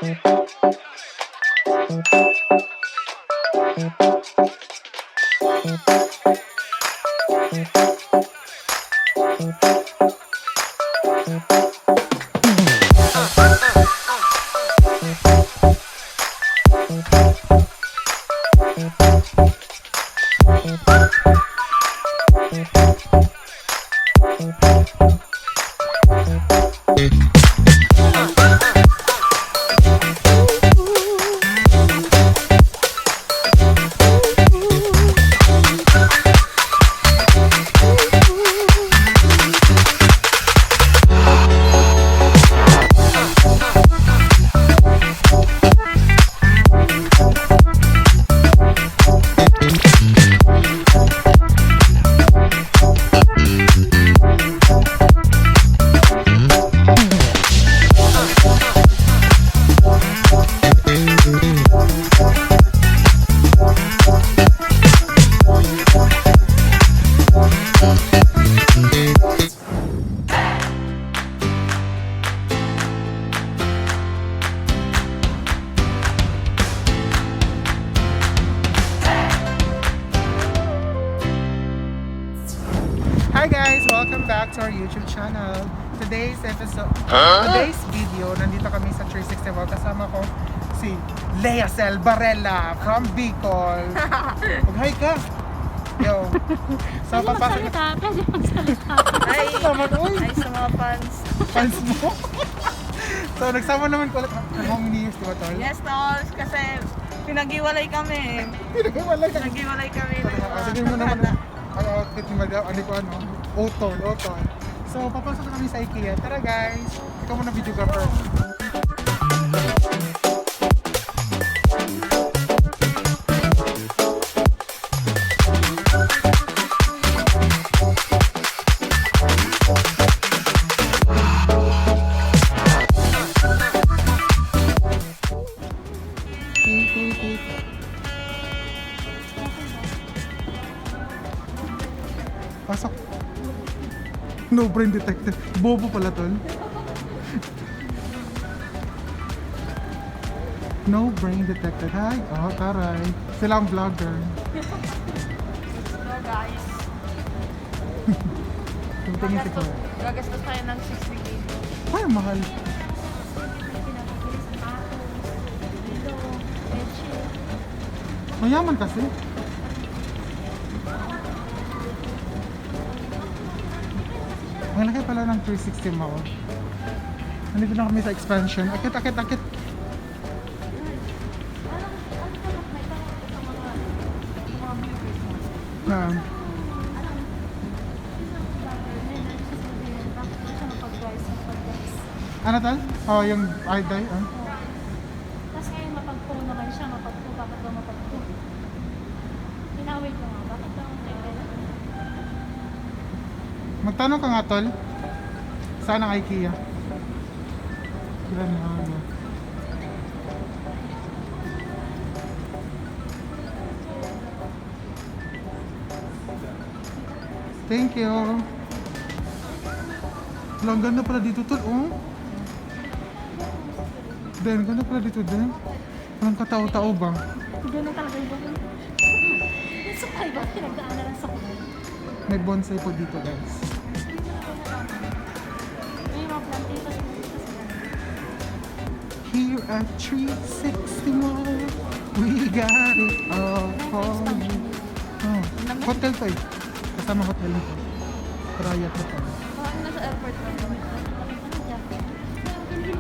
Hi guys! Welcome back to our YouTube channel. Today's video, nandito kami sa 360 World. Kasama ko si Lea Cel Barella from Bicol. Mag-hi ka! Yo! So, papasok na... Ay, sa mga fans. Fans mo? So, nagsama naman ko ulit. Home news, di ba tol? Yes, tol. Kasi pinag-iwalay kami. Pinag-iwalay kami. Sige mo naman ang outfit ni Madam. Ano ko ano? Otol. So, papasok na kami sa IKEA. Tara guys! Ikaw muna videographer. Pasok. No brain detected. Bobo pala tol. No brain detected. Hi. Oh, taray. Sila ang vlogger. So guys, Tingin si Kuwait. gagastos tayo ng 60k. Ay, mahal. Mayaman kasi. Ang laki pala ng 360 mall. Nandito na kami sa expansion. Akit. Ano tal? Oh, yung ID. Tapos ngayon mapagpo naman siya, mapagpo, bakit ba mapagpo? Inaway ko nga, bakit ba ang tagal? Magtanong ka nga tol. Saan ang IKEA? Ilan na ano? Thank you. Ang ganda pala dito tol, oh. Den, ganda pala dito din. Walang katao-tao ba? Doon na talaga yung bakit. Yung sukay ba? Pinagdaan na lang sa kulay. May bonsai po dito guys. May mga plantitas mo dito sa Here at 360 Mall, we got it all for you. Oh, hotel to eh. Kasama hotel nito. Private hotel. Parang nasa airport lang.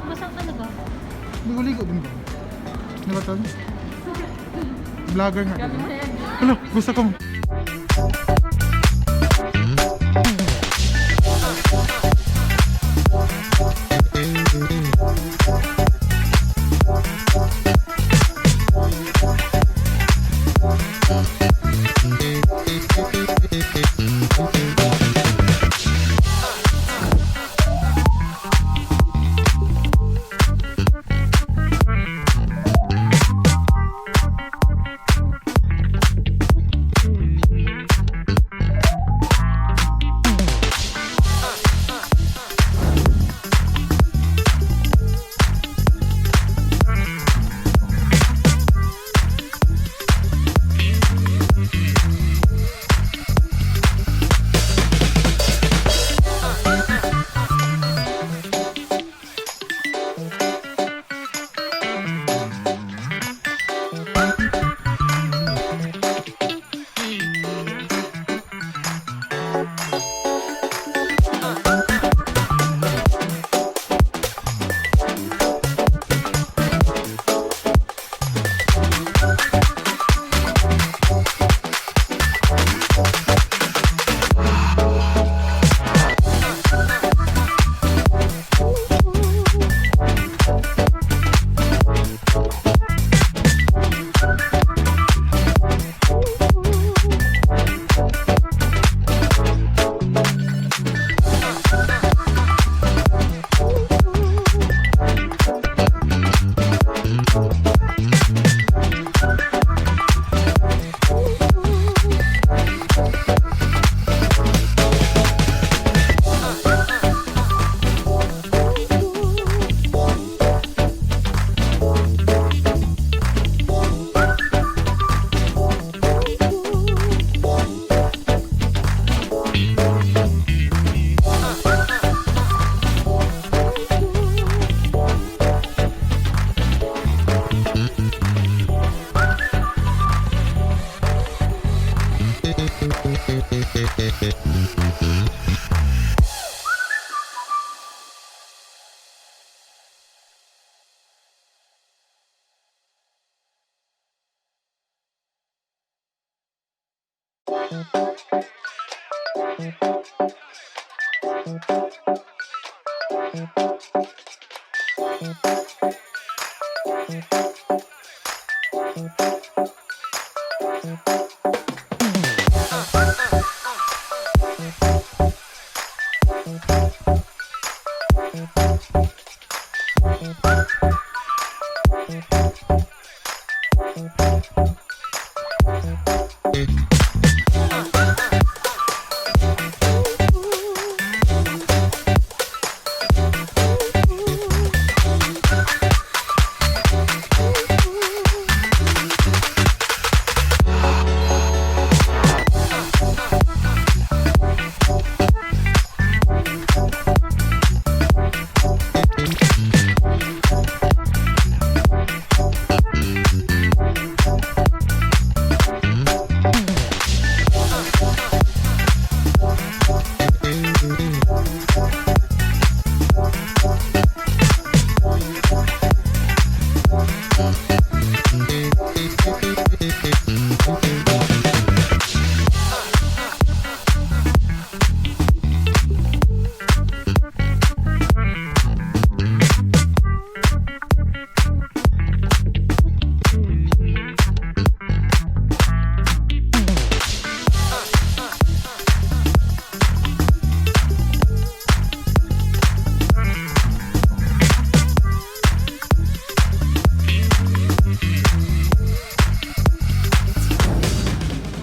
Masang talaga. Ligo-ligo din ba? Ano ba ito? Vlogger nga. Ano? Gusto ko.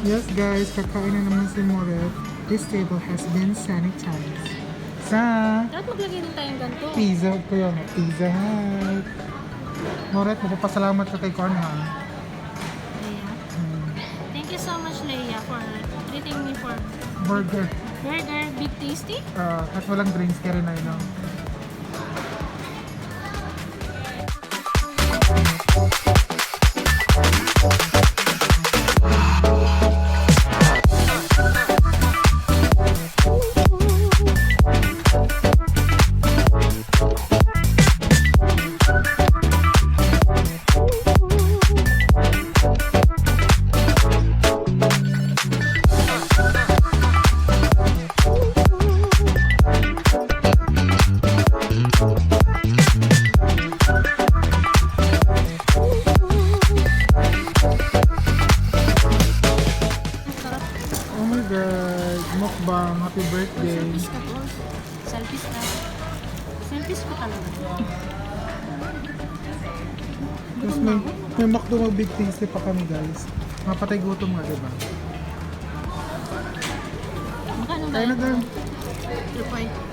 Yes guys, kakain na naman si Moret. This table has been sanitized. Sa Dapat maglagay din tayong ganito. pizza ko yun, Pizza Hut. Moret, magpapasalamat ka kay Corn ha. Leia. Thank you so much, Leia, for treating me for Burger. burger. Big tasty. At walang drinks ka rin na yun. Oh my god, mukbang, happy birthday. Selfies ka po. Selfies na. Selfies ko talaga. Tapos may McDo mag big tasty pa kami guys. Mapatay gutom nga, diba? Magkano ba? Kaya na girl. 2.5.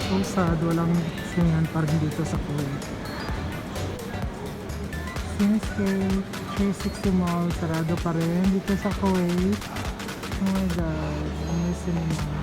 So sad, walang singan pa rin dito sa Kuwait. Since Gate, 360 Mall, sarado pa rin dito sa Kuwait. Oh my god, amazing naman.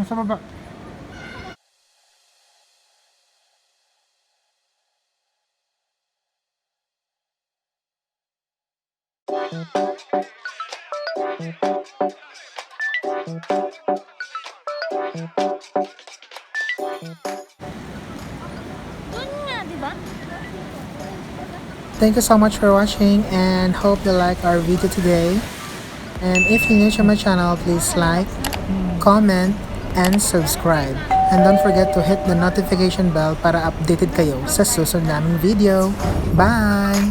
sa baba. Doon nga, di ba? Thank you so much for watching and hope you like our video today. And if you're new to my channel, please like, comment, and subscribe. And don't forget to hit the notification bell para updated kayo sa susunod naming video. Bye!